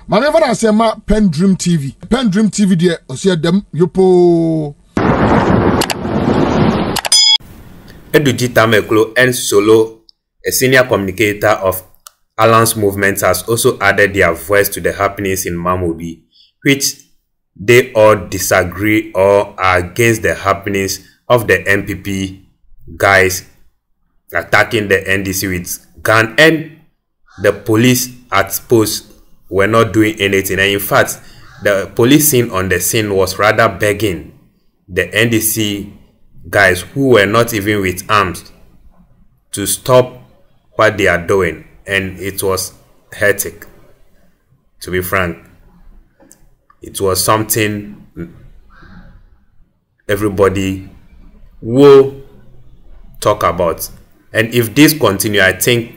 Manever I say ma PENDREAM TV. PENDREAM TV there, I see them yopo. Edudzi Tameklo and Solo, a senior communicator of Alliance Movement, has also added their voice to the happenings in Mamobi, which they all disagree or are against the happenings of the MPP guys attacking the NDC with gun, and the police at post were not doing anything. And in fact, the police scene on the scene was rather begging the NDC guys who were not even with arms to stop what they are doing, and it was hectic, to be frank. It was something everybody will talk about. And if this continue, I think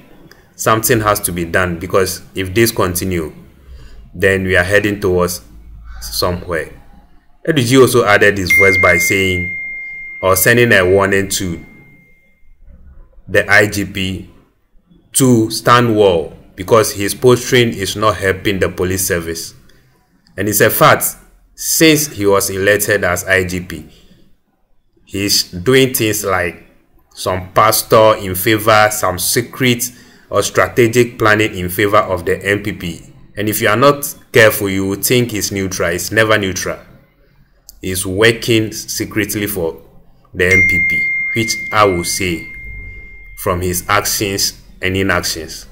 something has to be done, because if this continue, then we are heading towards somewhere. Edudzi also added his voice by saying or sending a warning to the IGP to stand well, because his posturing is not helping the police service. And it's a fact, since he was elected as IGP, he's doing things like some pastor in favor, some secret or strategic planning in favor of the MPP. And if you are not careful, you will think he's neutral. It's never neutral. He's working secretly for the MPP, which I will say from his actions and inactions.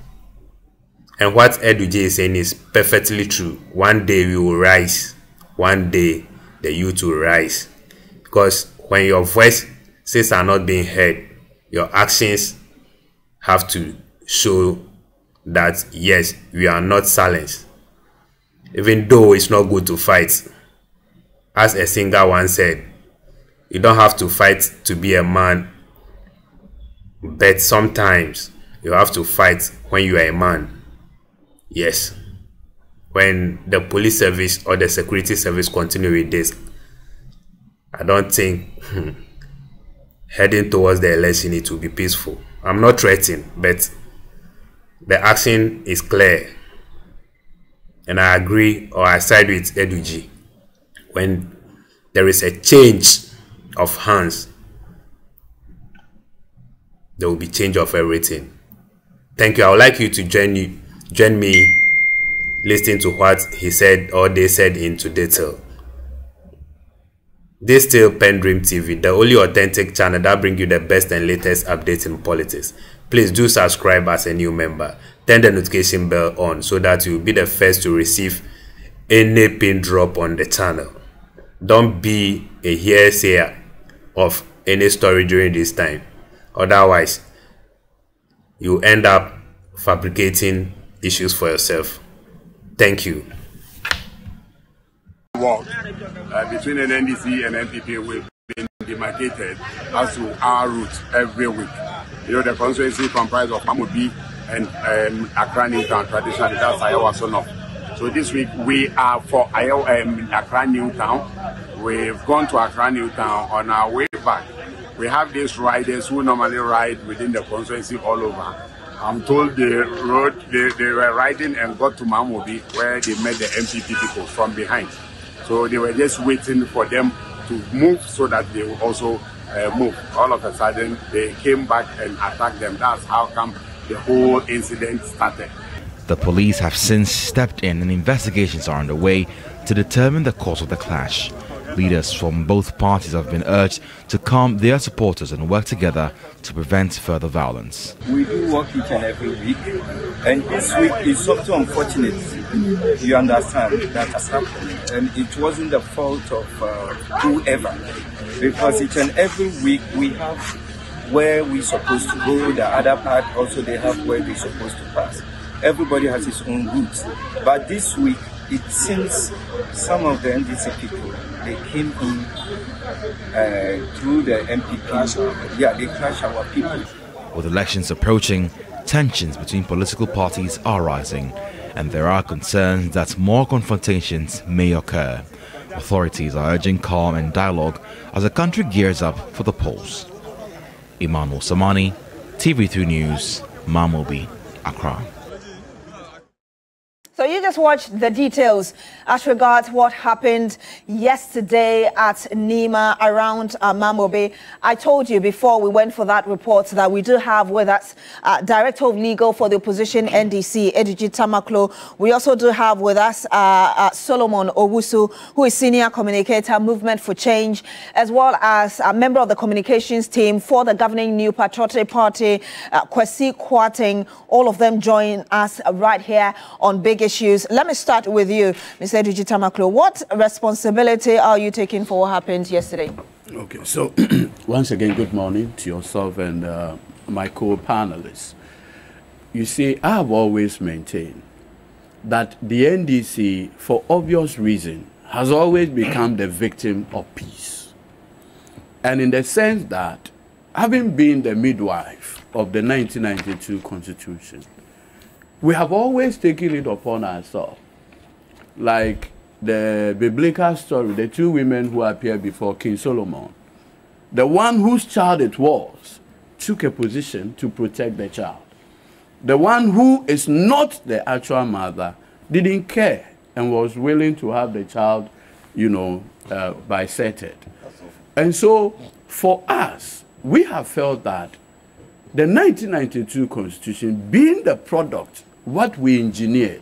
And what Edudzi is saying is perfectly true. One day we will rise. One day the youth will rise. Because when your voices are not being heard, your actions have to show that yes, we are not silenced. Even though it's not good to fight. As a singer once said, you don't have to fight to be a man, but sometimes you have to fight when you are a man. Yes. When the police service or the security service continue with this, I don't think heading towards the election it will be peaceful. I'm not threatening, but the action is clear. And I agree, or I side with Edudzi. When there is a change of hands, there will be change of everything. Thank you. I would like you to join me listening to what he said or they said into detail. This still PENDREAM TV, the only authentic channel that brings you the best and latest updates in politics. Please do subscribe as a new member. Turn the notification bell on so that you'll be the first to receive any pin drop on the channel. Don't be a hearsayer of any story during this time. Otherwise, you end up fabricating issues for yourself. Thank you. Between an NDC and MPP will be demarcated as to our route every week. You know, the constituency comprises of Mamobi and Accra Newtown, traditionally that's Iowa Sono. So this week we are for Accra Newtown. We've gone to Accra Newtown. On our way back, we have these riders who normally ride within the constituency all over. I'm told they were riding and got to Mamobi where they met the MPP people from behind. So they were just waiting for them to move so that they will also move. All of a sudden, they came back and attacked them. That's how come the whole incident started. The police have since stepped in and investigations are underway to determine the cause of the clash. Leaders from both parties have been urged to calm their supporters and work together to prevent further violence. We do work each and every week, and this week is something unfortunate. You understand that has happened, and it wasn't the fault of whoever, because each and every week we have where we're supposed to go, the other part also they have where they're supposed to pass. Everybody has his own routes, but this week it seems some of the NDC people, they came in through the MPP. Yeah, they clashed our people. With elections approaching, tensions between political parties are rising, and there are concerns that more confrontations may occur. Authorities are urging calm and dialogue as the country gears up for the polls. Emmanuel Samani, TV3 News, Mamobi, Accra. So you just watch the details as regards what happened yesterday at Nima around Mamobi. I told you before we went for that report that we do have with us Director of Legal for the opposition NDC, Edudzi. We also do have with us Solomon Owusu, who is Senior Communicator, Movement for Change, as well as a member of the communications team for the governing New Patriotic Party, Kwesi Kwarteng. All of them join us right here on Big Issues. Let me start with you, Mr. Edudzi. What responsibility are you taking for what happened yesterday? Okay, so once again, good morning to yourself and my co-panelists. You see, I have always maintained that the NDC, for obvious reason, has always become the victim of peace. And in the sense that, having been the midwife of the 1992 Constitution, we have always taken it upon ourselves, like the biblical story, the two women who appeared before King Solomon. The one whose child it was took a position to protect the child. The one who is not the actual mother didn't care and was willing to have the child, you know, bisected. And so, for us, we have felt that the 1992 Constitution, being the product, what we engineered,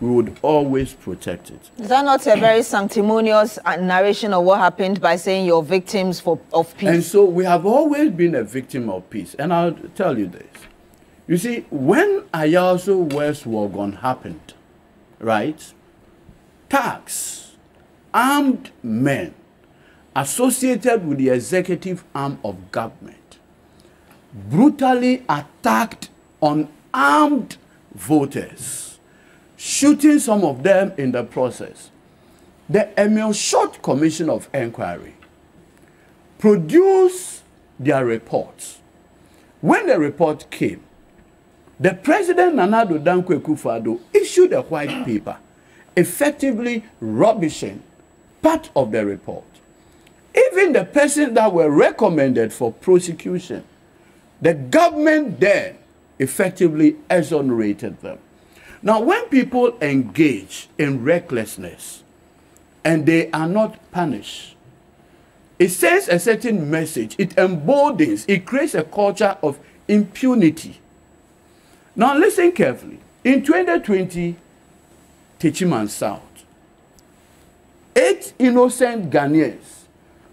we would always protect it. Is that not a very sanctimonious narration of what happened by saying you're victims of peace? And so we have always been a victim of peace. And I'll tell you this. You see, when Ayaso West Wagon happened, right, thugs, armed men associated with the executive arm of government brutally attacked unarmed voters, shooting some of them in the process. The Emil Short Commission of Inquiry produced their reports. When the report came, the President Nana Addo Dankwa Akufo-Addo issued a white paper, effectively rubbishing part of the report. Even the persons that were recommended for prosecution, the government then effectively exonerated them. Now, when people engage in recklessness and they are not punished, it sends a certain message. It emboldens, it creates a culture of impunity. Now, listen carefully. In 2020, Techiman South, 8 innocent Ghanaians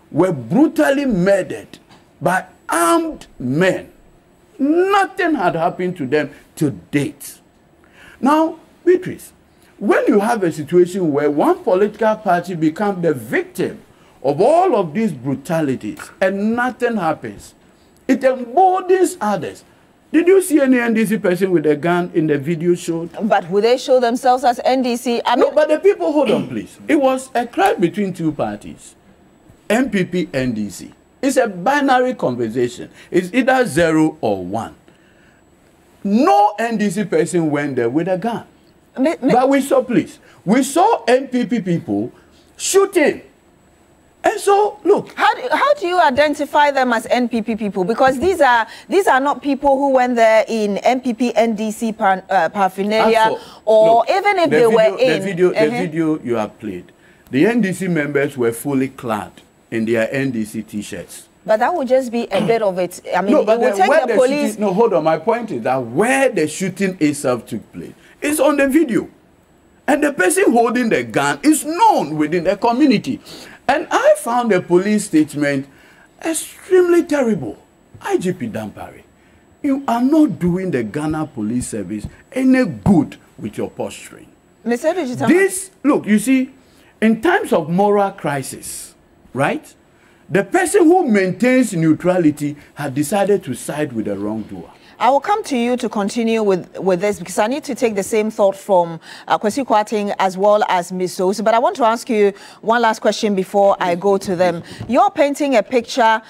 were brutally murdered by armed men. Nothing had happened to them to date. Now, Beatrice, when you have a situation where one political party becomes the victim of all of these brutalities and nothing happens, it emboldens others. Did you see any NDC person with a gun in the video showed? But would they show themselves as NDC? No, but the people, hold on please. It was a crime between two parties, MPP, NDC. It's a binary conversation. It's either 0 or 1. No NDC person went there with a gun. But we saw, please, we saw MPP people shooting. And so, look. How do you identify them as NPP people? Because these are not people who went there in MPP, NDC paraphernalia, or look, even if they were in. The video you have played, the NDC members were fully clad in their NDC T-shirts. But that would just be a bit of it. I mean, no, but it would take the police. Shooting, no, hold on. My point is that where the shooting itself took place is on the video. And the person holding the gun is known within the community. And I found the police statement extremely terrible. IGP Dampare, you are not doing the Ghana Police Service any good with your posturing. Mr. Edudzi, this, look, you see, in times of moral crisis, right? The person who maintains neutrality has decided to side with the wrongdoer. I will come to you to continue with this because I need to take the same thought from Kwesi Kwarteng as well as Ms. Owusu. But I want to ask you one last question before I go to them. You're painting a picture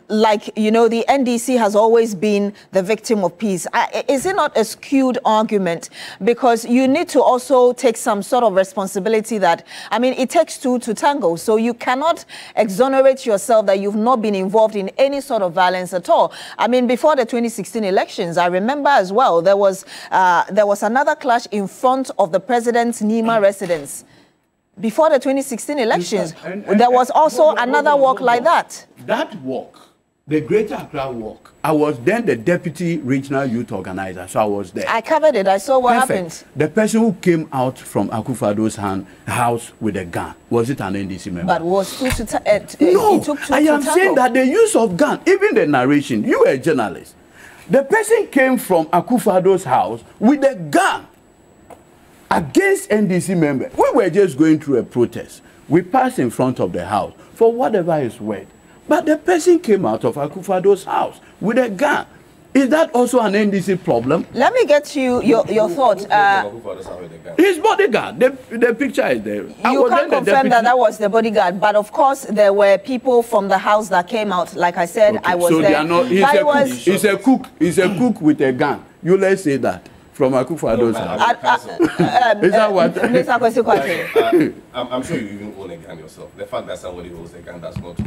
like, you know, the NDC has always been the victim of peace. Is it not a skewed argument? Because you need to also take some sort of responsibility that, I mean, it takes two to tango. So you cannot exonerate yourself that you've not been involved in any sort of violence at all. I mean, before the 2016 elections, I remember as well, there was another clash in front of the president's Nima residence. Before the 2016 elections, there was also another walk like that. That walk, the Greater Accra walk, I was then the deputy regional youth organizer, so I was there. I covered it. I saw what happened. The person who came out from Akufo-Addo's house with a gun, was it an NDC member? But was No, it took two I am to saying that the use of gun, even the narration, you were a journalist. The person came from Akufo-Addo's house with a gun against NDC members. We were just going through a protest. We passed in front of the house for whatever is worth. But the person came out of Akufo-Addo's house with a gun. Is that also an NDC problem? Let me get you your thoughts. His bodyguard. The picture is there. You can't confirm that was the bodyguard, but of course there were people from the house that came out. Like I said, okay. I was so there. They are not, he's a cook. He's a cook with a gun. You let's say that. From Akufo-Addo's house. Is that what? Mr. I'm sure you even own a gun yourself. The fact that somebody holds a gun, that's not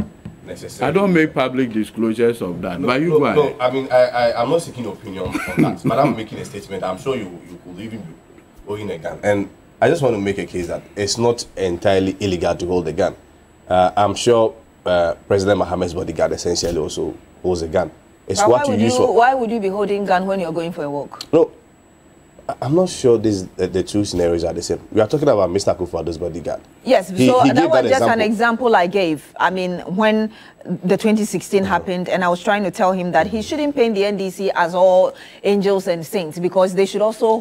necessary. I don't make public disclosures of that. But you go ahead. No, I mean, I'm not seeking opinion on that. But I'm making a statement. I'm sure you could even be holding a gun. And I just want to make a case that it's not entirely illegal to hold a gun. I'm sure President Mohammed's bodyguard essentially also holds a gun. It's what you use for. Why would you be holding a gun when you're going for a walk? No. I'm not sure the two scenarios are the same. We are talking about Mr. Akufo-Addo's bodyguard. Yes, so that was just an example I gave. I mean, when the 2016 happened, and I was trying to tell him that he shouldn't paint the NDC as all angels and saints, because they should also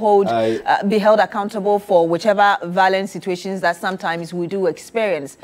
be held accountable for whichever violent situations that sometimes we do experience.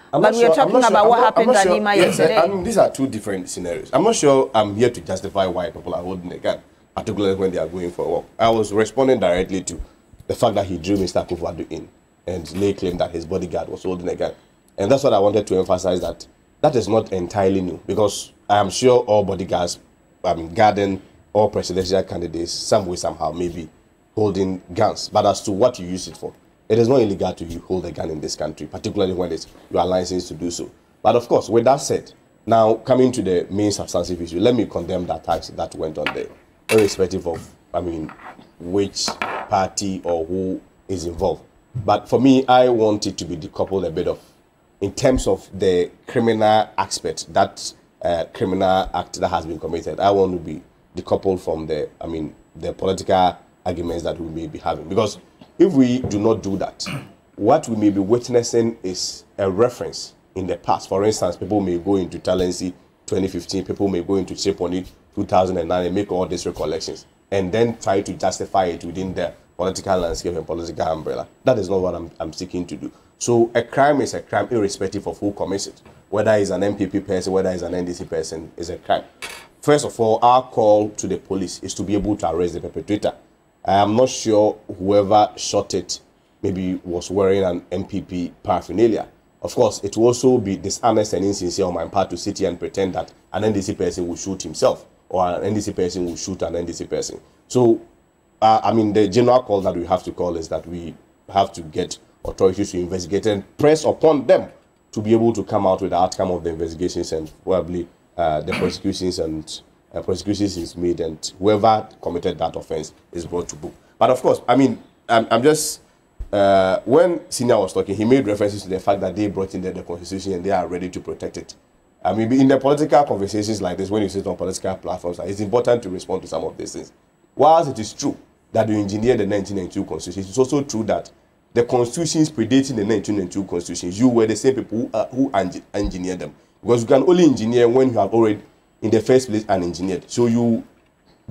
But we are talking about what happened at Nima yesterday. I mean, these are two different scenarios. I'm not sure I'm here to justify why people are holding a gun, particularly when they are going for a walk. I was responding directly to the fact that he drew Mr. Akufo-Addo in and Lay claimed that his bodyguard was holding a gun. And that's what I wanted to emphasize, that is not entirely new, because I am sure all bodyguards, guarding all presidential candidates, some way, somehow, maybe holding guns. But as to what you use it for, it is not illegal to hold a gun in this country, particularly when you are licensed to do so. But of course, with that said, now coming to the main substantive issue, let me condemn that tax that went on there, irrespective of, which party or who is involved. But for me, I want it to be decoupled a bit of, in terms of the criminal aspect, that criminal act that has been committed. I want to be decoupled from the political arguments that we may be having. Because if we do not do that, what we may be witnessing is a reference in the past. For instance, people may go into Talensi 2015, people may go into Cheponi 2009 and make all these recollections, and then try to justify it within the political landscape and political umbrella. That is not what I'm seeking to do. So a crime is a crime irrespective of who commits it. Whether it's an MPP person, whether it's an NDC person, is a crime. First of all, our call to the police is to be able to arrest the perpetrator. I am not sure whoever shot it maybe was wearing an MPP paraphernalia. Of course, it will also be dishonest and insincere on my part to sit here and pretend that an NDC person will shoot himself, or an NDC person will shoot an NDC person. So, the general call that we have to call is that we have to get authorities to investigate and press upon them to be able to come out with the outcome of the investigations, and probably the prosecutions is made, and whoever committed that offense is brought to book. But of course, when Senior was talking, he made references to the fact that they brought in the Constitution and they are ready to protect it. In the political conversations like this, when you sit on political platforms, it's important to respond to some of these things. Whilst it is true that you engineered the 1992 Constitution, it's also true that the constitutions predating the 1992 Constitutions, you were the same people who engineered them. Because you can only engineer when you have already, in the first place, unengineered. So you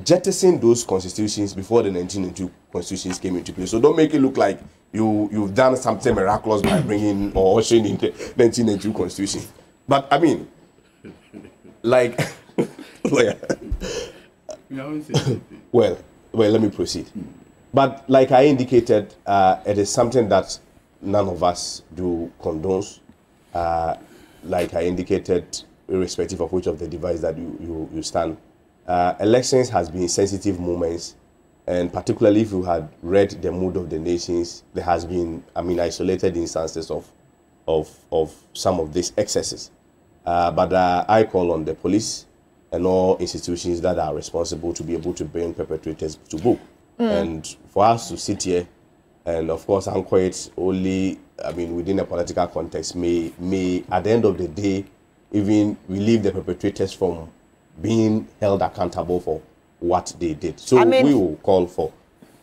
jettison those constitutions before the 1992 Constitutions came into place. So don't make it look like you've done something miraculous by bringing or ushering in the 1992 Constitution. But well, let me proceed. But like I indicated, it is something that none of us do condone. Like I indicated, irrespective of which of the device that you stand. Elections has been sensitive moments, and particularly if you had read the mood of the nations, there has been, isolated instances of some of these excesses. But I call on the police and all institutions that are responsible to be able to bring perpetrators to book. And for us to sit here, and of course, anchor it only, within a political context, may at the end of the day, even relieve the perpetrators from being held accountable for what they did. So we will call for,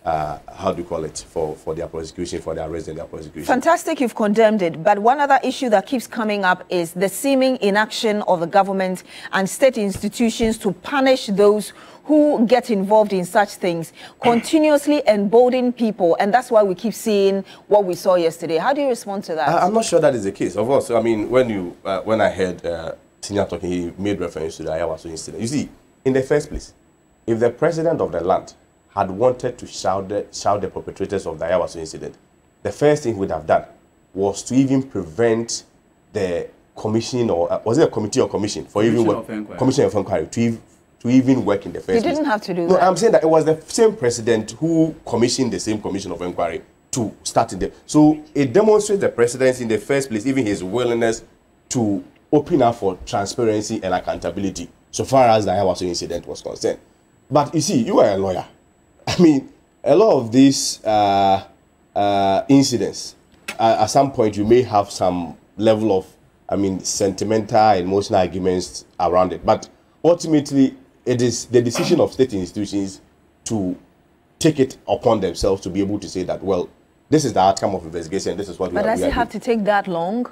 for their prosecution, for their arrest and their prosecution. Fantastic, you've condemned it. But one other issue that keeps coming up is the seeming inaction of the government and state institutions to punish those who get involved in such things, continuously embolden people. And that's why we keep seeing what we saw yesterday. How do you respond to that? I'm not sure that is the case. Of course, when I heard Senior talking, he made reference to the Ayawaso incident. You see, in the first place, if the president of the land had wanted to shout the perpetrators of the Ayawaso incident, the first thing he would have done was to even prevent the commission, or was it a committee or commission for commission of inquiry to even work in the first place. He didn't have to do that. No, I'm saying that it was the same president who commissioned the same commission of inquiry to start in there. So it demonstrates the president in the first place, even his willingness to open up for transparency and accountability so far as the Ayawaso incident was concerned. But you see, you are a lawyer. A lot of these incidents, at some point you may have some level of, sentimental and emotional arguments around it. But ultimately, it is the decision of state institutions to take it upon themselves to be able to say that, well, this is the outcome of investigation, this is what we are doing. But does it have to take that long?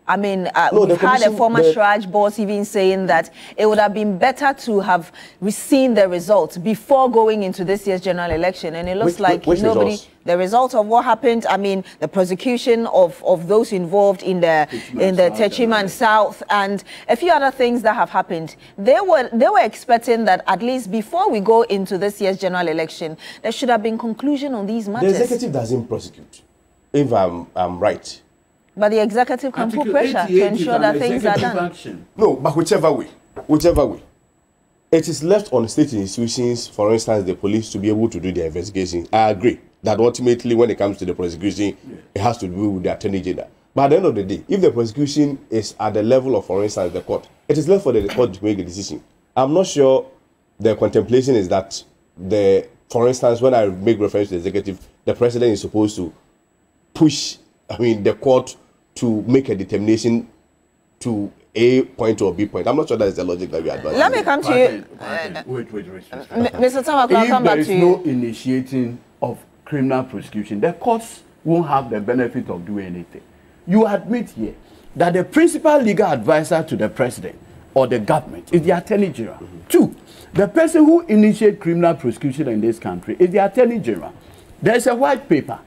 We've had a former Shraj boss even saying that it would have been better to have seen the results before going into this year's general election. And it looks like nobody... Results? The result of what happened, the prosecution of those involved in the Techiman South and a few other things that have happened. They were expecting that at least before we go into this year's general election, there should have been conclusion on these matters. The executive doesn't prosecute, if I'm right. But the executive can put pressure to ensure that things are done. No, but whichever way, it is left on state institutions, for instance, the police, to be able to do their investigation. I agree that ultimately, when it comes to the prosecution, it has to do with the attorney general. But at the end of the day, if the prosecution is at the level of, for instance, the court, it is left for the court to make a decision. I'm not sure the contemplation is that for instance, when I make reference to the executive, the president is supposed to push, the court to make a determination to A point or B point. I'm not sure that is the logic that we advise. Let me come to you. Wait. Mr. Tamako, I'll come back to you. If there is no initiating of criminal prosecution, the courts won't have the benefit of doing anything. You admit here that the principal legal advisor to the president or the government is the attorney general. Two, the person who initiates criminal prosecution in this country is the attorney general. There is a white paper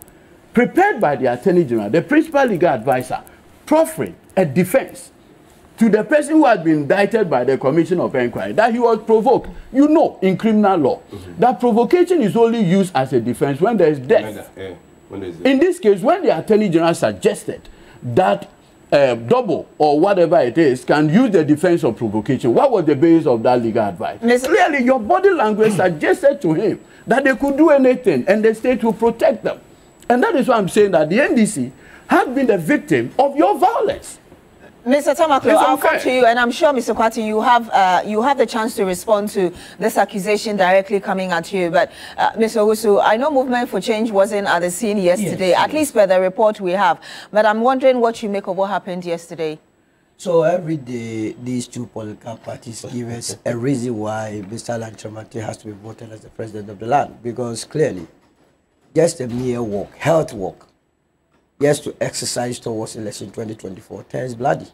prepared by the attorney general, the principal legal advisor, proffering a defense to the person who had been indicted by the commission of inquiry that he was provoked. You know, in criminal law, that provocation is only used as a defense when there is death. In this case, when the attorney general suggested that double or whatever it is can use the defense of provocation, what was the basis of that legal advice? Clearly, your body language suggested to him that they could do anything and the state will protect them. And that is why I'm saying that the NDC has been the victim of your violence. Mr. Tamako, I'll come to you, and I'm sure, Mr. Kwati, you have the chance to respond to this accusation directly coming at you. But, Mr. Owusu, I know Movement for Change wasn't at the scene yesterday, at least by the report we have. But I'm wondering what you make of what happened yesterday. So every day, these two political parties give us a reason why Mr. Lanchamate has to be voted as the president of the land. Because clearly, just a mere walk, health walk, just to exercise towards election 2024 turns bloody.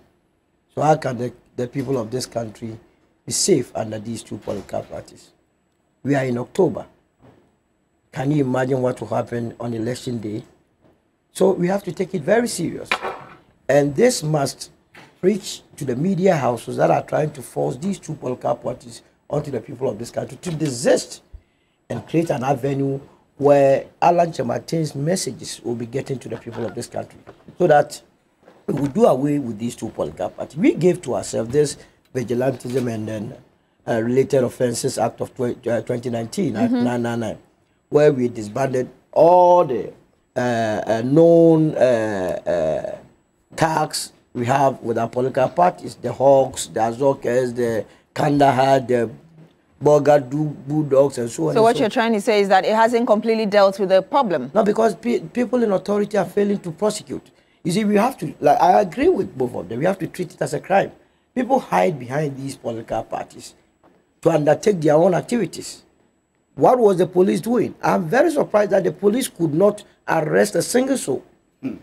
So how can the people of this country be safe under these two political parties? We are in October. Can you imagine what will happen on election day? So we have to take it very serious. And this must preach to the media houses that are trying to force these two political parties onto the people of this country to desist and create an avenue where Alan Chamate's messages will be getting to the people of this country, so that we will do away with these two political parties. We gave to ourselves this Vigilantism and then Related Offences Act of 2019, Act 999, where we disbanded all the known tags we have with our political parties, the Hawks, the Azokers, the Kandahar, the Bogadu Bulldogs, and so on. So what you're trying to say is that it hasn't completely dealt with the problem? No, because people in authority are failing to prosecute. You see, we have to, like, I agree with both of them, we have to treat it as a crime. People hide behind these political parties to undertake their own activities. What was the police doing? I'm very surprised that the police could not arrest a single soul.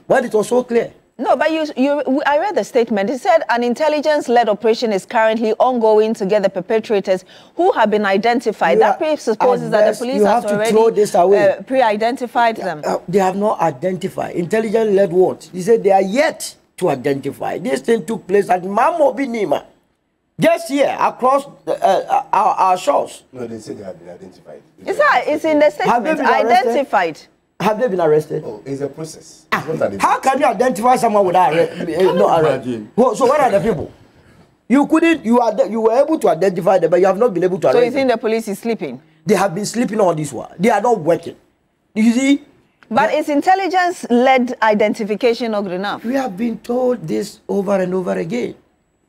But it was so clear. No, but I read the statement. It said an intelligence-led operation is currently ongoing to get the perpetrators who have been identified. That presupposes that the police have already pre-identified them. They have not identified. Intelligence-led what? He said they are yet to identify. This thing took place at Mamobi Nima. Just here, across our shores. No, they said they have been identified. It's in the statement, identified. Have they been arrested? Oh, it's a process. How can you identify someone without arrest? So what are the people? You couldn't. You were able to identify them, but you have not been able to arrest them. So you think the police is sleeping? They have been sleeping all this while. They are not working. You see? But is intelligence-led identification not good enough? We have been told this over and over again.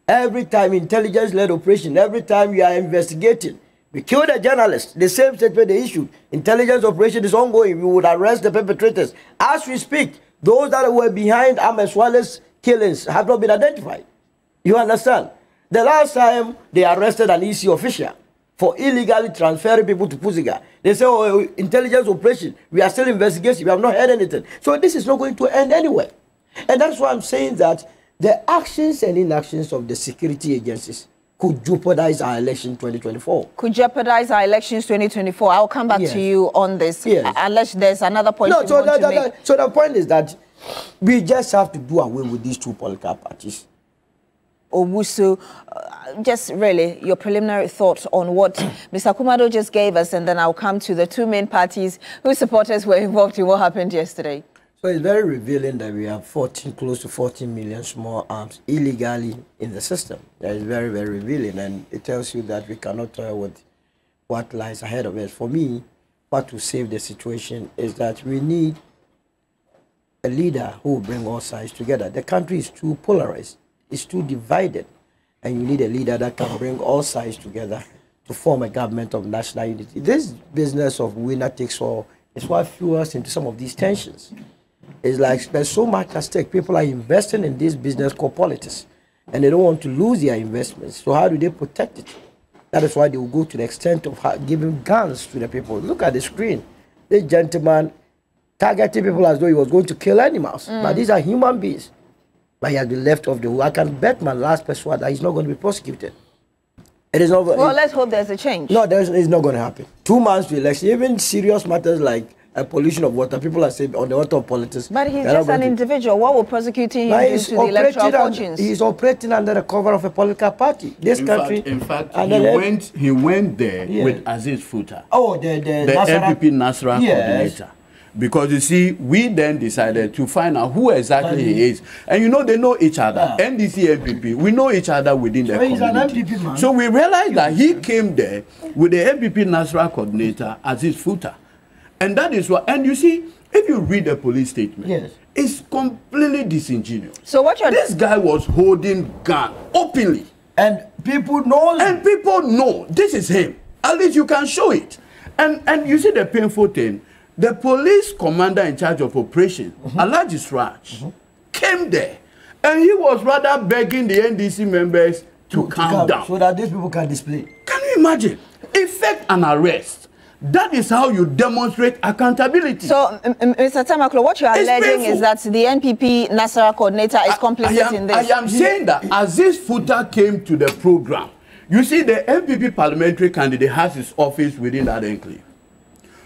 Every time intelligence-led operation, every time you are investigating, we killed a journalist. The same statement they issued. Intelligence operation is ongoing. We would arrest the perpetrators. As we speak, those that were behind Ahmed Swale's killings have not been identified. You understand? The last time they arrested an EC official for illegally transferring people to Puziga, they say, oh, intelligence operation, we are still investigating. We have not heard anything. So this is not going to end anywhere. And that's why I'm saying that the actions and inactions of the security agencies could jeopardize our election 2024. Could jeopardize our elections 2024. I'll come back to you on this. Unless there's another point you want to make. So the point is that we just have to do away with these two political parties. Owusu, just really your preliminary thoughts on what Mr. Kumado just gave us, and then I'll come to the two main parties whose supporters were involved in what happened yesterday. So it's very revealing that we have close to 14 million small arms illegally in the system. That is very, very revealing, and it tells you that we cannot toil with what lies ahead of us. For me, what will save the situation is that we need a leader who will bring all sides together. The country is too polarized, it's too divided, and you need a leader that can bring all sides together to form a government of national unity. This business of winner takes all is what fuels into some of these tensions. It's like there's so much at stake. People are investing in this business called politics, and they don't want to lose their investments. So how do they protect it? That is why they will go to the extent of giving guns to the people. Look at the screen. This gentleman targeting people as though he was going to kill animals. But these are human beings. But he has been left off the hook. I can bet my last person that he's not going to be prosecuted. It is not. Well, let's hope there's a change. No, it's not going to happen. 2 months to election, even serious matters like pollution of water, people are saying on the water of politics. But he's just an individual. What will prosecuting him do to the electoral fortunes? He's operating under the cover of a political party. This country. In fact, he went there with Aziz Futa. Oh, the NPP Nasra coordinator. Because you see, we then decided to find out who exactly he is. And you know, they know each other. NDC, NPP, we know each other within the community. He's an NPP man. So we realized that he came there with the NPP Nasra coordinator, Aziz Futa. And that is what, and you see, if you read the police statement, it's completely disingenuous. So what this guy was holding gun openly. And people know. And people know this is him. At least you can show it. And you see the painful thing, the police commander in charge of operations, Alhaji Sraj, came there. And he was rather begging the NDC members to calm down. So that these people can display. Can you imagine? Effect an arrest. That is how you demonstrate accountability. So, Mr. Tamaklo, what you are alleging is that the NPP Nasara coordinator is complicit in this. I am saying that Aziz Futa came to the program. You see, the NPP parliamentary candidate has his office within that enclave.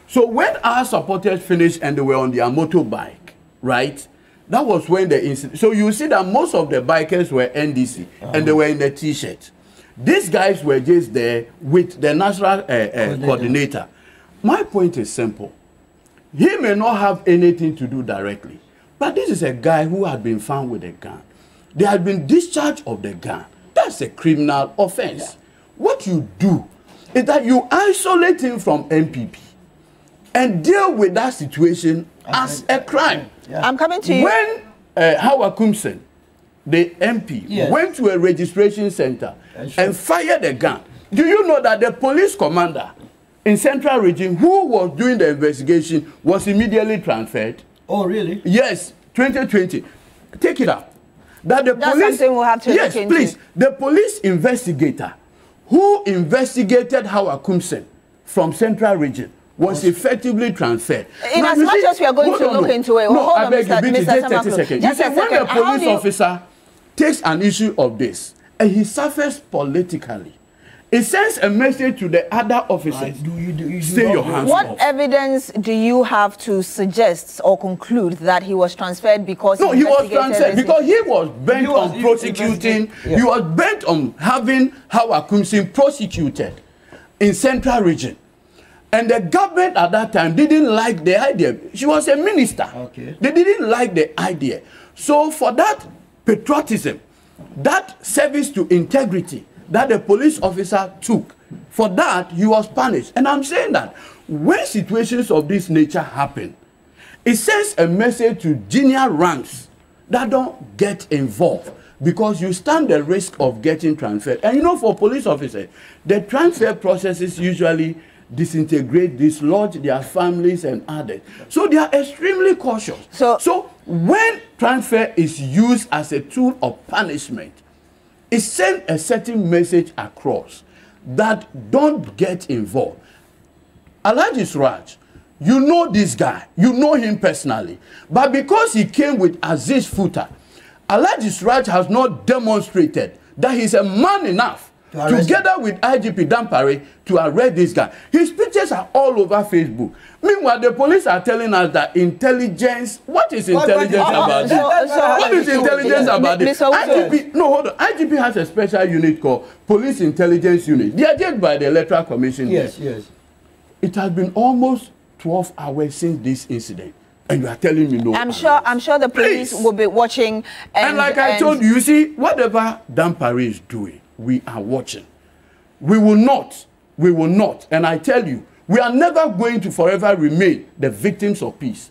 So when our supporters finished and they were on their motorbike, right, that was when the incident. So you see that most of the bikers were NDC and they were in the T-shirt. These guys were just there with the national coordinator. My point is simple. He may not have anything to do directly, but this is a guy who had been found with a gun. There had been discharge of the gun. That's a criminal offense. Yeah. What you do is that you isolate him from MPP and deal with that situation as a crime. Yeah. I'm coming to you. When Howard Kumsen, the MP, went to a registration center and fired a gun, do you know that the police commander in Central Region who was doing the investigation was immediately transferred? Oh, really? Yes, 2020. Take it up. That the That's police, something we'll have to yes, look into. please. The police investigator who investigated Howard Kumsen from Central Region was effectively transferred. In as much as we are going to look into it, no, hold I on, beg you, Mr. just 30 seconds. You see, when the police officer takes an issue of this and he suffers politically, it sends a message to the other officers. Stay your hands off. What evidence do you have to suggest or conclude that he was transferred because no, he was transferred because he was bent on prosecuting. He was bent on having Howard Kumsen prosecuted in Central Region. And the government at that time didn't like the idea. She was a minister. Okay. They didn't like the idea. So for that patriotism, that service to integrity that the police officer took, for that he was punished. And I'm saying that when situations of this nature happen, it sends a message to junior ranks that don't get involved, because you stand the risk of getting transferred. And you know, for police officers, the transfer processes usually disintegrate, dislodge their families and others. So they are extremely cautious. So when transfer is used as a tool of punishment, it sends a certain message across that don't get involved. Alhaji Suraj, you know this guy, you know him personally, but because he came with Aziz Futa, Alhaji Suraj has not demonstrated that he's a man enough together with IGP Dampare to arrest this guy. His pictures are all over Facebook. Meanwhile, the police are telling us that intelligence, what is intelligence about this? What is intelligence about this? IGP, no, hold on. IGP has a special unit called Police Intelligence Unit. They are judged by the Electoral Commission. Yes, yes. It has been almost 12 hours since this incident, and you are telling me no. I'm sure the police will be watching. And like I told you, you see, whatever Dampare is doing, we are watching. We will not, and I tell you, we are never going to forever remain the victims of peace.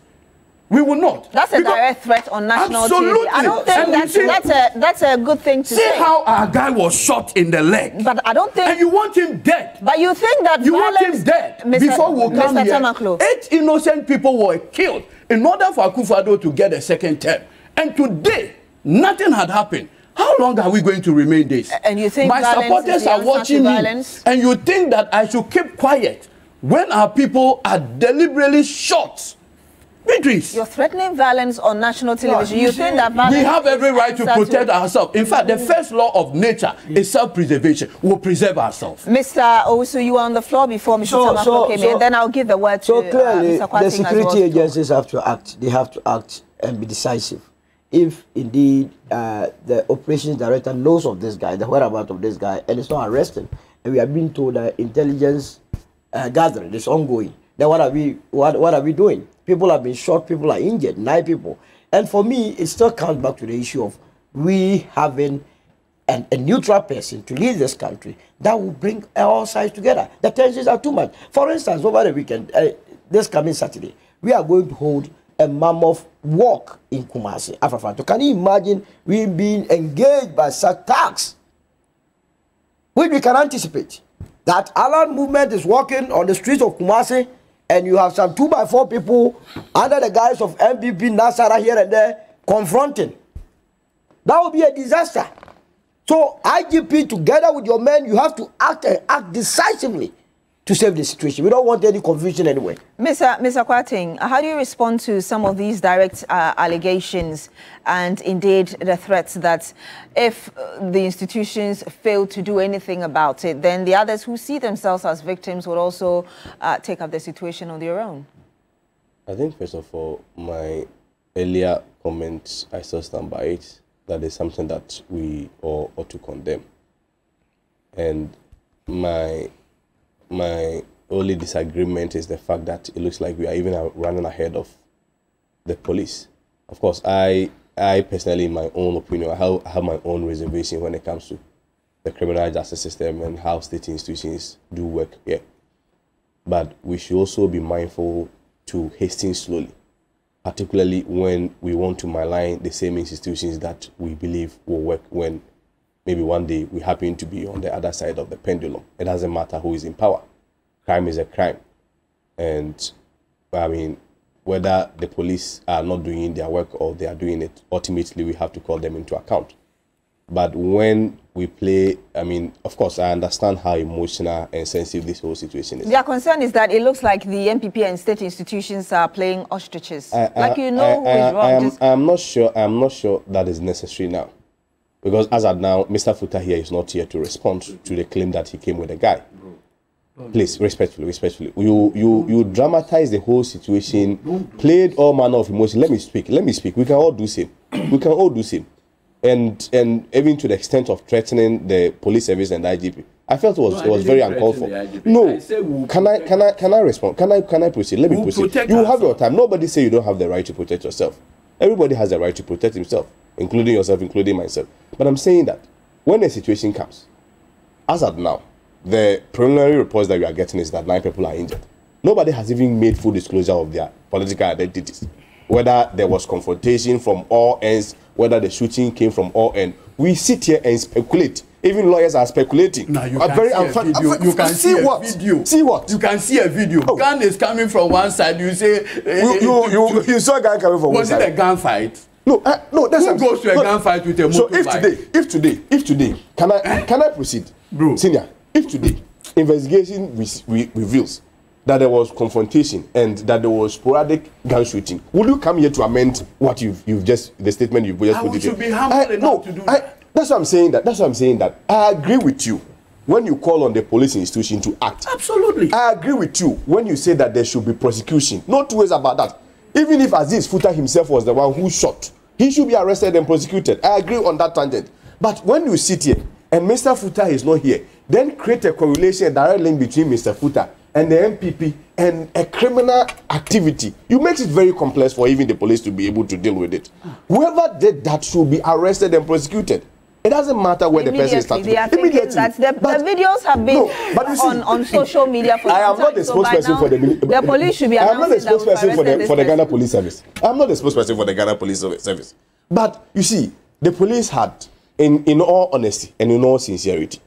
We will not. That's a direct threat on national TV. I don't think that's a good thing to say. See how our guy was shot in the leg. But I don't think. And you want him dead. But you think that you want him dead before we come here. Tamaklo. 8 innocent people were killed in order for Akufo-Addo to get a second term. And today, nothing had happened. How long are we going to remain this? And you think my supporters are watching me, and you think that I should keep quiet when our people are deliberately shot? Beatrice, you're threatening violence on national television. You think that violence, we have every right to protect ourselves. In fact, the first law of nature is self-preservation. We'll preserve ourselves. Mr. Owusu, you were on the floor before Mr. Tamaklo came in. Then I'll give the word to clearly, Mr. Kwating the security agencies have to act. They have to act and be decisive. If indeed the operations director knows of this guy, the whereabouts of this guy, and it's not arrested, and we are being told that intelligence gathering is ongoing, then what are we doing? People have been shot, people are injured, 9 people. And for me, it still comes back to the issue of we having a neutral person to lead this country that will bring all sides together. The tensions are too much. For instance, over the weekend, this coming Saturday, we are going to hold a mammoth walk in Kumasi, Afro. Can you imagine we being engaged by such attacks? We can anticipate that Alan movement is walking on the streets of Kumasi, and you have some 2x4 people under the guise of MPP, Nasara here and there, confronting. That will be a disaster. So IGP, together with your men, you have to act decisively to save the situation. We don't want any confusion anyway. Mr. Kwating, how do you respond to some of these direct allegations and indeed the threats that if the institutions fail to do anything about it, then the others who see themselves as victims would also take up the situation on their own? I think, first of all, my earlier comments, I still stand by it, that is something that we all ought to condemn. And my only disagreement is the fact that it looks like we are even running ahead of the police. Of course, I personally, in my own opinion, I have my own reservation when it comes to the criminal justice system and how state institutions do work here. But we should also be mindful to hasten slowly, particularly when we want to malign the same institutions that we believe will work when maybe one day we happen to be on the other side of the pendulum. It doesn't matter who is in power. Crime is a crime. And I mean, whether the police are not doing their work or they are doing it, ultimately we have to call them into account. But when we play, I mean, of course, I understand how emotional and sensitive this whole situation is. Their concern is that it looks like the NPP and state institutions are playing ostriches. Who is wrong. I'm not sure that is necessary now. Because as of now, Mr. Futa here is not here to respond to the claim that he came with a guy. Please, respectfully. You dramatize the whole situation, played all manner of emotion. Let me speak. We can all do same. And even to the extent of threatening the police service and the IGP. I felt it was very uncalled for. No, can I respond? Can I proceed? Let me proceed. You have your time. Nobody say you don't have the right to protect yourself. Everybody has the right to protect himself, including yourself, including myself. But I'm saying that when a situation comes, as of now, the preliminary reports that we are getting is that 9 people are injured. Nobody has even made full disclosure of their political identities. Whether there was confrontation from all ends, whether the shooting came from all ends. We sit here and speculate. Even lawyers are speculating. Now you can see a video. See what? You can see a video. Oh. Gun is coming from one side. You say you saw a gun coming from one side. Was it a gunfight? No, no. That's who goes to a gunfight with a motorbike? So if today, can I proceed, bro? Senior, if today investigation reveals that there was confrontation and that there was sporadic gun shooting, will you come here to amend what you've just the statement you've just put? I should be humble enough to do that. That's what I'm saying. That I agree with you when you call on the police institution to act. Absolutely. I agree with you when you say that there should be prosecution. No two ways about that. Even if Aziz Futa himself was the one who shot, he should be arrested and prosecuted. I agree on that tangent. But when you sit here and Mr. Futa is not here, then create a correlation, a direct link between Mr. Futa and the MPP and a criminal activity, you make it very complex for even the police to be able to deal with it. Whoever did that should be arrested and prosecuted. It doesn't matter where the person is starting. Immediately. The videos have been on social media for I am not the spokesperson for the police should be I am not the spokesperson for the Ghana Police Service. I am not the spokesperson for the Ghana Police Service. But you see, the police had, in all honesty and in all sincerity,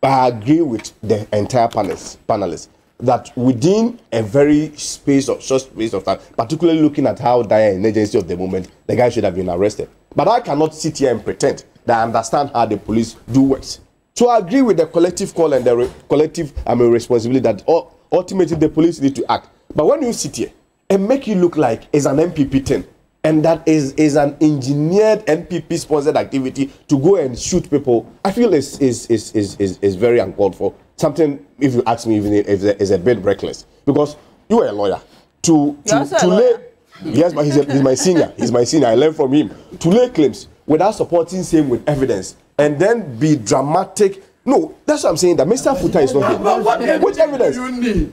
I agree with the entire panelists that within a very short space of time, particularly looking at how dire an emergency of the moment, the guy should have been arrested. But I cannot sit here and pretend that I understand how the police do works. So I agree with the collective call and the collective responsibility that ultimately the police need to act. But when you sit here and make it look like it's an MPP thing, and that is an engineered NPP-sponsored activity to go and shoot people, I feel is very uncalled for. Something, if you ask me, even is a bit reckless. Because you are a lawyer. Yes, but he's my senior. He's my senior. I learned from him. To lay claims without supporting him with evidence and then be dramatic. No, that's what I'm saying. That Mr. Futa is not here. Which evidence?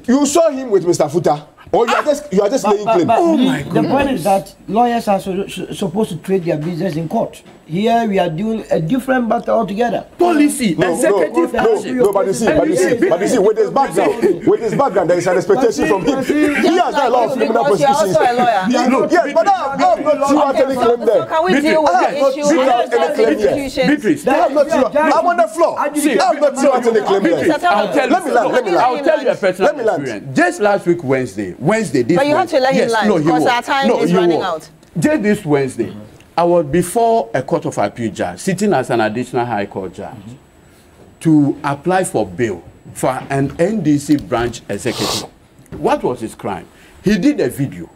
You saw him with Mr. Futa. Or you are just laying claim. Oh my God. The point is that lawyers are supposed to trade their business in court. Here we are doing a different matter altogether. Policy, executive action. No, but you see, with his background, there is an expectation from him. He has done a lot of criminal prosecutions. You're also a lawyer. Yes, but I have not seen any claim there. So can we deal with the issue of Beatrice, I'm on the floor. I have not seen any claim there. I'll tell you a personal experience. Just last week, Wednesday, this but you have to let him land because our time is running out. Just this Wednesday, I was before a court of appeal judge, sitting as an additional high court judge, to apply for bail for an NDC branch executive. What was his crime? He did a video,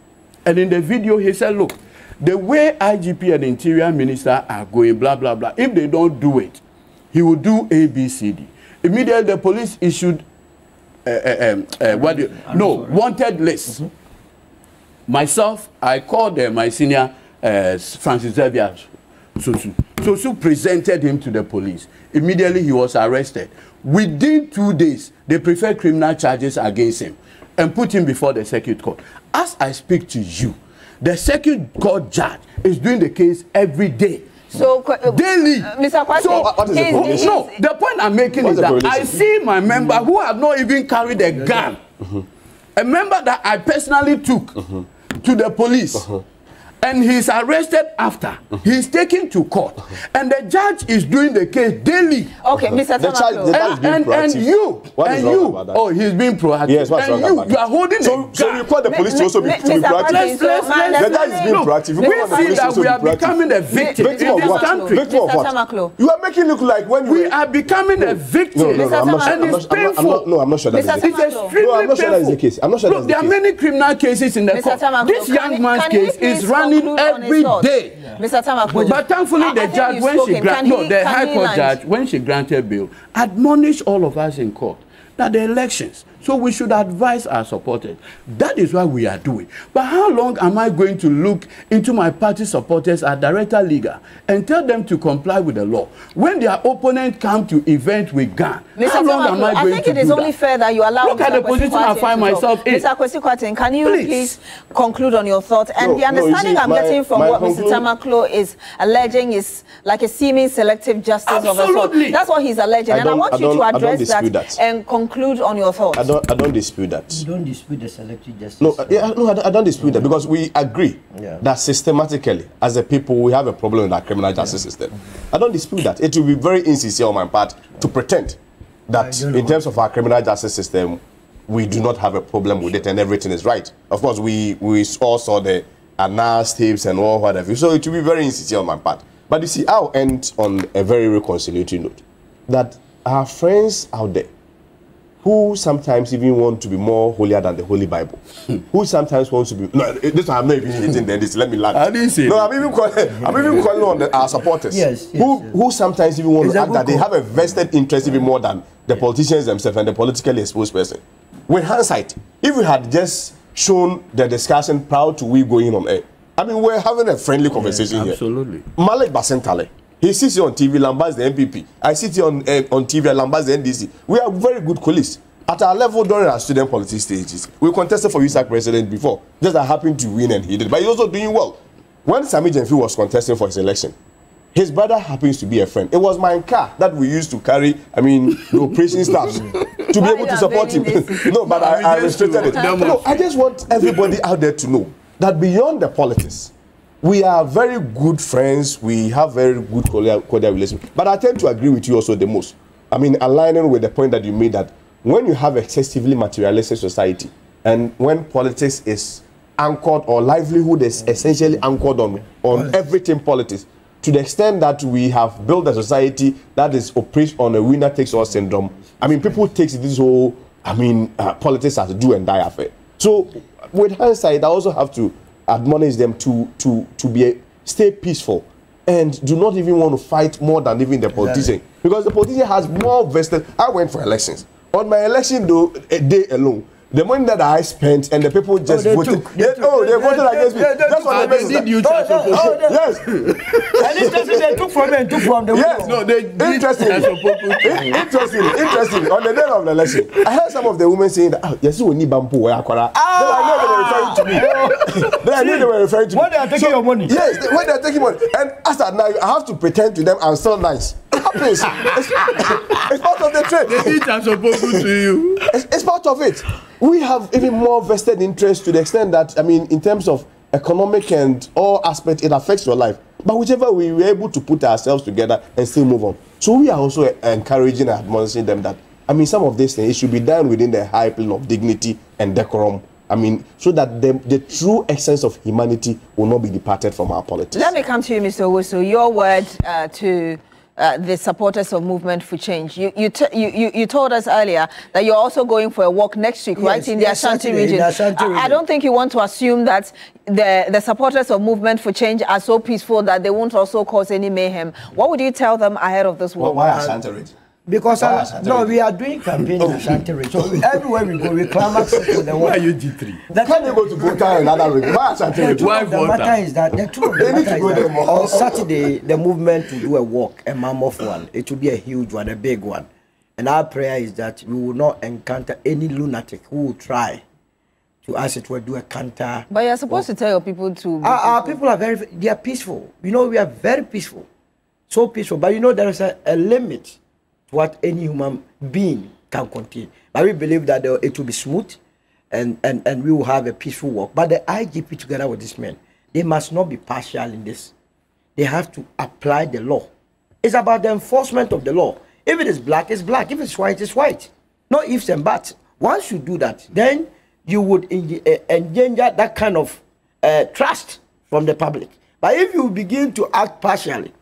and in the video he said, look, the way IGP and Interior Minister are going, blah, blah, blah, if they don't do it, he will do A, B, C, D. Immediately the police issued wanted list. Myself, I called my senior Francis Xavier Sosu presented him to the police. Immediately he was arrested. Within 2 days, they preferred criminal charges against him and put him before the circuit court. As I speak to you, the circuit court judge is doing the case every day. So, daily. Mr. Kwasi, So, what is the correlation? no, the point I'm making is that I see my member who had not even carried a gun, a member that I personally took to the police. And he's arrested after. He's taken to court. And the judge is doing the case daily. Okay, Mr. Tamaklo. And you, oh, he's being proactive. Yes, what's wrong about that? You are holding So you call the police to also be proactive? The judge is being proactive. We see that we are becoming a victim in this country. Victim of what? You are making it look like when you... We are becoming a victim. No, I'm not sure that is the case. No, I'm not sure that is the case. I'm not sure that is the case. There are many criminal cases in the court. This young man's case is running every day. Mr. Tamaklo. But thankfully, the judge, when she granted, the High Court judge, when she granted bail, admonished all of us in court that the elections, so we should advise our supporters. That is what we are doing. But how long am I going to look into my party supporters at Director Legal and tell them to comply with the law when their opponent come to event with gun? How long am I going to do that? I think it is only fair that you allow Look at the position I find myself in. Mr. Kwesi Kwarteng, can you please conclude on your thoughts? And the understanding I'm getting from what Mr. Tamaklo is alleging is like a seeming selective justice of assault. That's what he's alleging. And I want you to address that and conclude on your thoughts. I don't dispute that. You don't dispute the selective justice. No, I don't dispute that because we agree that systematically, as a people, we have a problem with our criminal justice system. I don't dispute that. It will be very insincere on my part to pretend that in terms of our criminal justice system, we do not have a problem with it and everything is right. Of course, we all saw the announced tapes and all whatever. So it will be very insincere on my part. But you see, I'll end on a very reconciliatory note that our friends out there who sometimes even want to be more holier than the Holy Bible, who sometimes wants to be... No, this I'm not even hitting this. Let me land. I didn't say I'm even calling on our supporters. Who sometimes even want to act that they have a vested interest even more than the politicians themselves and the politically exposed person. With hindsight, if we had just shown the discussion prior to we going on air, I mean, we're having a friendly conversation here. Absolutely. Malik Basentale, he sits here on TV, lambasts the MPP. I sit here on TV, lambasts the NDC. We are very good colleagues. At our level during our student politics stages, we contested for USAC president before. Just that happened to win and he did. But he's also doing well. When Sami Jenfi was contesting for his election, his brother happens to be a friend. It was my car that we used to carry, the operation staff to be able to support him. No, but I restricted it. No, I just want everybody out there to know that beyond the politics, we are very good friends. We have very good cordial relationship. But I tend to agree with you also the most. I mean, aligning with the point that you made that when you have excessively materialistic society and when politics is anchored or livelihood is essentially anchored on everything politics, to the extent that we have built a society that is operates on a winner takes all syndrome. I mean, people take this whole, politics as a do and die affair. So with hindsight, I also have to admonish them to stay peaceful and do not even want to fight more than even the politician. Because the politician has more vested. I went for elections. On my election day alone, the money that I spent and the people just voted. They voted against me. That's what they did. Yes. And interesting, they took from me and took from the yes. No, they interesting. Interesting. On the day of the election, I heard some of the women saying that, yes, you need bamboo. Then I know they were referring to me. When they are taking your money. Yes, when they are taking money. And as that now, I have to pretend to them I'm still nice. It happens. It's part of the trade. They did are supposed to you. It's part of it. We have even more vested interest to the extent that, in terms of economic and all aspects, it affects your life. But whichever we were able to put ourselves together and still move on. So we are also encouraging and admonishing them that, some of these things, it should be done within the high plane of dignity and decorum. So that the true essence of humanity will not be departed from our politics. Let me come to you, Mr. Owusu. Your word to the supporters of Movement for Change. You told us earlier that you're also going for a walk next week, right, in the Ashanti region. I don't think you want to assume that the supporters of Movement for Change are so peaceful that they won't also cause any mayhem. What would you tell them ahead of this walk? Why Ashanti region? Because we are doing campaign in Ashanti region. So everywhere we go, we climax to the Why are you G3? Can you go to Volta and another region? Why Ashanti region? The matter is that on Saturday, the movement will do a walk, a mammoth one. It will be a huge one, a big one. And our prayer is that we will not encounter any lunatic who will try to, as it were, do a counter. But you're supposed to tell your people to... Our people are they are peaceful. We are very peaceful. so peaceful. But you know, there is a limit to what any human being can contain. But we believe that it will be smooth and we will have a peaceful walk. But the IGP, together with these men, they must not be partial in this. They have to apply the law. It's about the enforcement of the law. If it is black, it's black. If it's white, it's white. No ifs and buts. Once you do that, then you would endanger that kind of trust from the public. But if you begin to act partially,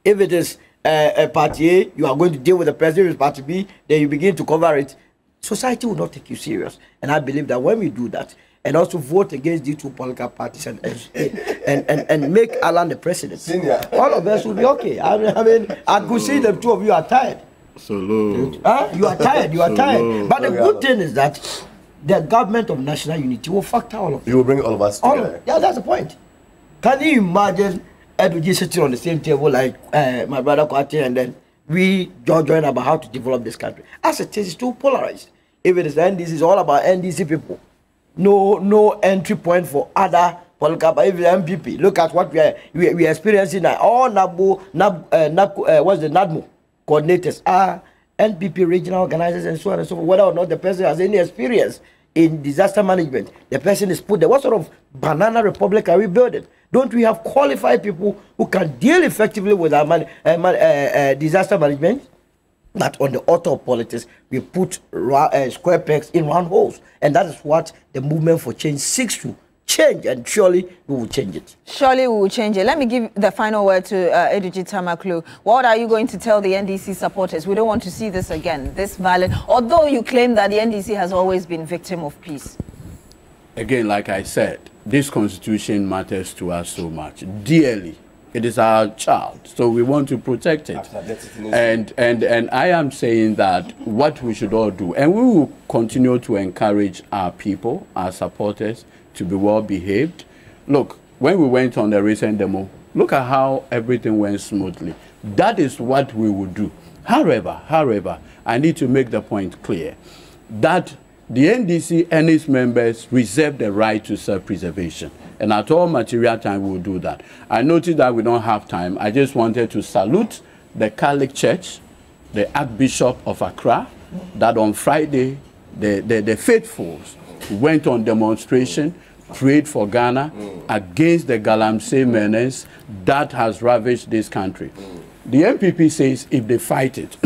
if it is a party A, you are going to deal with the president. If it's party B, then you begin to cover it. Society will not take you serious. And I believe that when we do that, and also vote against these two political parties and make Alan the president, Senior. all of us will be okay. I mean, I could see the two of you are tired. So low. You are tired. You are So tired. low. But the good thing is that the government of national unity will factor all of it. You will bring all of us All together. of, yeah, that's the point. Can you imagine Edudzi sitting on the same table like my brother Kwate, and then we join about how to develop this country? As it is, it's too polarized. If it is NDC, it's all about NDC people. No entry point for other political. But if the MPP, look at what we are experiencing now. All what's the NADMO coordinators are NPP regional organizers and so on and so forth. Whether or not the person has any experience in disaster management, the person is put there. What sort of banana republic are we building? Don't we have qualified people who can deal effectively with our disaster management? That on the altar of politics, we put square pegs in round holes. And that is what the movement for change seeks to change. And surely we will change it. Surely we will change it. Let me give the final word to Edudzi Tamaklu. What are you going to tell the NDC supporters? We don't want to see this again, this violence. Although you claim that the NDC has always been victim of peace. Again, like I said, this constitution matters to us so much, dearly. It is our child, so we want to protect it. And I am saying that what we should all do, and we will continue to encourage our people, our supporters, to be well behaved. Look, when we went on the recent demo, look at how everything went smoothly. That is what we will do. However, I need to make the point clear that the NDC and its members reserve the right to self-preservation. And at all material time, we will do that. I noticed that we don't have time. I just wanted to salute the Catholic Church, the Archbishop of Accra, that on Friday, the faithfuls went on demonstration, prayed for Ghana against the Galamsey menace that has ravaged this country. The MPP says if they fight it,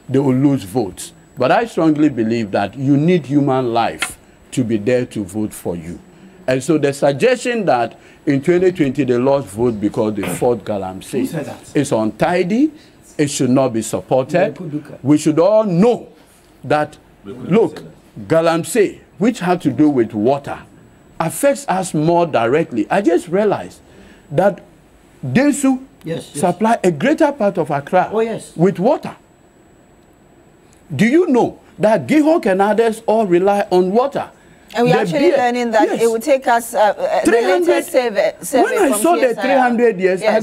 they will lose votes. But I strongly believe that you need human life to be there to vote for you. And so the suggestion that in 2020 they lost vote because they fought Galamsey is untidy. It should not be supported. We should all know that, look, Galamsey, which had to do with water, affects us more directly. I just realized that Densu supply a greater part of Accra with water. Do you know that Gihok and others all rely on water? And we're actually learning that it will take us the latest survey. When I saw the 300 years, I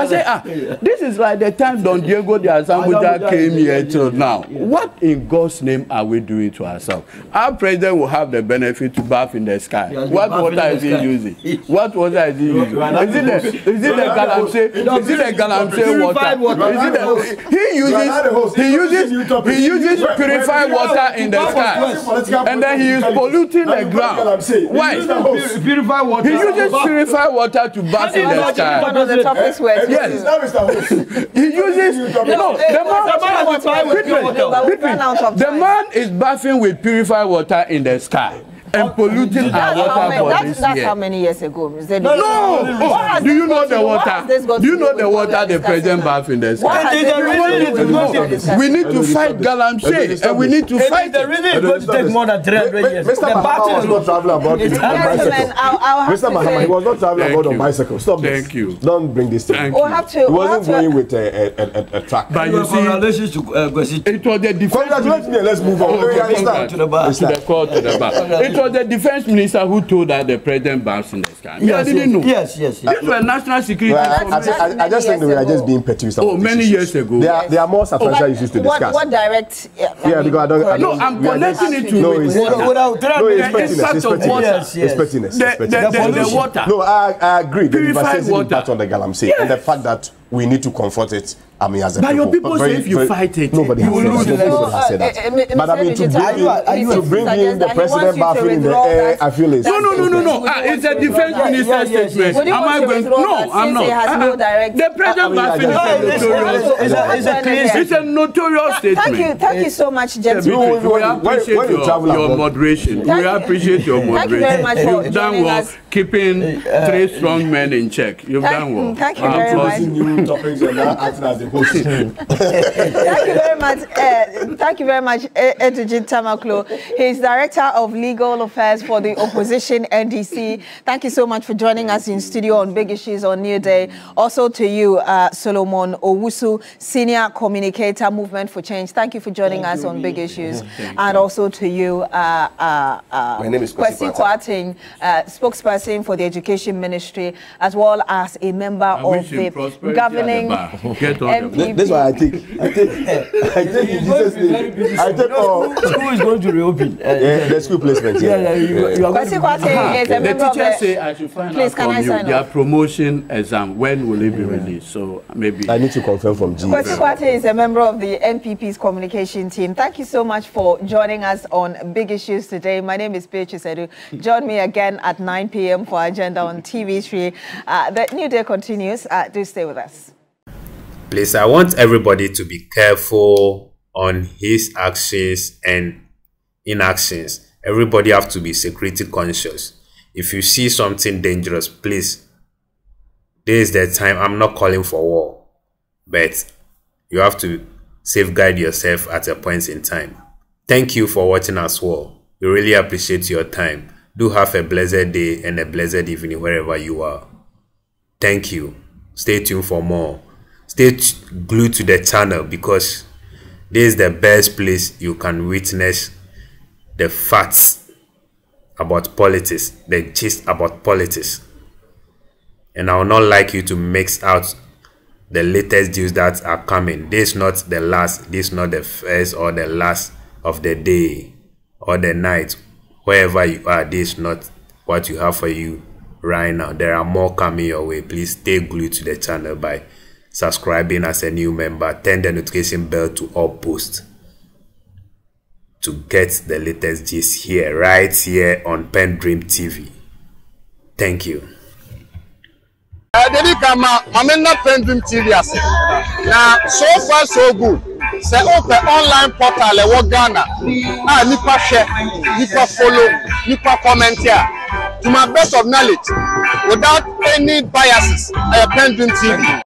said, this is like the time Don Diego de Asambuja came here till now. What in God's name are we doing to ourselves? Our president will have the benefit to bath in the sky. What water is he using? What water is he using? Is it the Galamsey? Is it the Galamsey water? He uses purified water in the sky, and then he is polluting the ground. Why? Purify water. He uses purified water to bath in the sky. One of the topics were He uses the man is bathing with purified water in the sky and polluting our water bodies. That's how many years ago? No. Do you know the water? Do you know the water the president bath in the sky? We need to fight Galamsey, and we need to fight. The reason it's going to take more than 300 years. Mr. Mahama was not traveling about on bicycle. Mr. Mahama, he was not traveling about on bicycle. Stop this. Thank you. Don't bring this thing. He wasn't going with a truck. But you see, it was the defense. Congratulate me and let's move on. To the bar. It was the defense minister who told that the president baths in the sky. I didn't know. Yes. These were national security. I just think we are just being petty with some of these many issues. years ago. There are more substantial issues to discuss. What direct? Yeah, because I don't. No, I'm connecting it to it's pettiness. The water. No, I agree. The devastating impact on the Galamsey and the fact that we need to comfort it. I mean, as a but people. your people say if you fight it, nobody has said that. But I mean, to bring in the president bathing in the air, I feel it's... No. It's a defense minister statement. Am I going? No, I'm not. The president bathing is notorious. It's a notorious statement. Thank you so much, gentlemen. We appreciate your moderation. We appreciate your moderation. Thank you very much for You've done well keeping 3 strong men in check. You've done well. Thank you very much. Thank you very much, Edudzi Tamaklo. He's Director of Legal Affairs for the Opposition NDC. Thank you so much for joining us in studio on Big Issues on New Day. Also to you, Solomon Owusu, Senior Communicator, Movement for Change. Thank you for joining us on Big Issues. And also to you, my name is Kwesi Kwating, spokesperson for the Education Ministry, as well as a member of the governing NPP. That's why I take in Jesus' name. I take all. School is going to reopen. The school placement. You are Kwesi Kwating is a member of the... teachers say I should find out from you their promotion exam. When will it be released? So maybe I need to confirm from G. Kwesi Kwating is a member of the NPP's communication team. Thank you so much for joining us on Big Issues today. My name is Peace Edu. Join me again at 9 p.m. for Agenda on TV3. The New Day continues. Do stay with us. Please, I want everybody to be careful on his actions and inactions. Everybody have to be security conscious. If you see something dangerous, please, this is the time. I'm not calling for war, but you have to safeguard yourself at a point in time. Thank you for watching us all. We really appreciate your time. Do have a blessed day and a blessed evening wherever you are. Thank you. Stay tuned for more. Stay glued to the channel because this is the best place you can witness the facts about politics, the gist about politics. And I would not like you to mix out the latest news that are coming. This is not the last, this is not the first or the last of the day or the night. Wherever you are, this is not what you have for you right now. There are more coming your way. Please stay glued to the channel by subscribing as a new member. Turn the notification bell to all posts to get the latest gist here, right here on PENDREAM TV. Thank you. PENDREAM TV now, so far so good. Say open online portal e Ghana. Nipa share, nipa follow, nipa comment here. To my best of knowledge, without any biases, PENDREAM TV.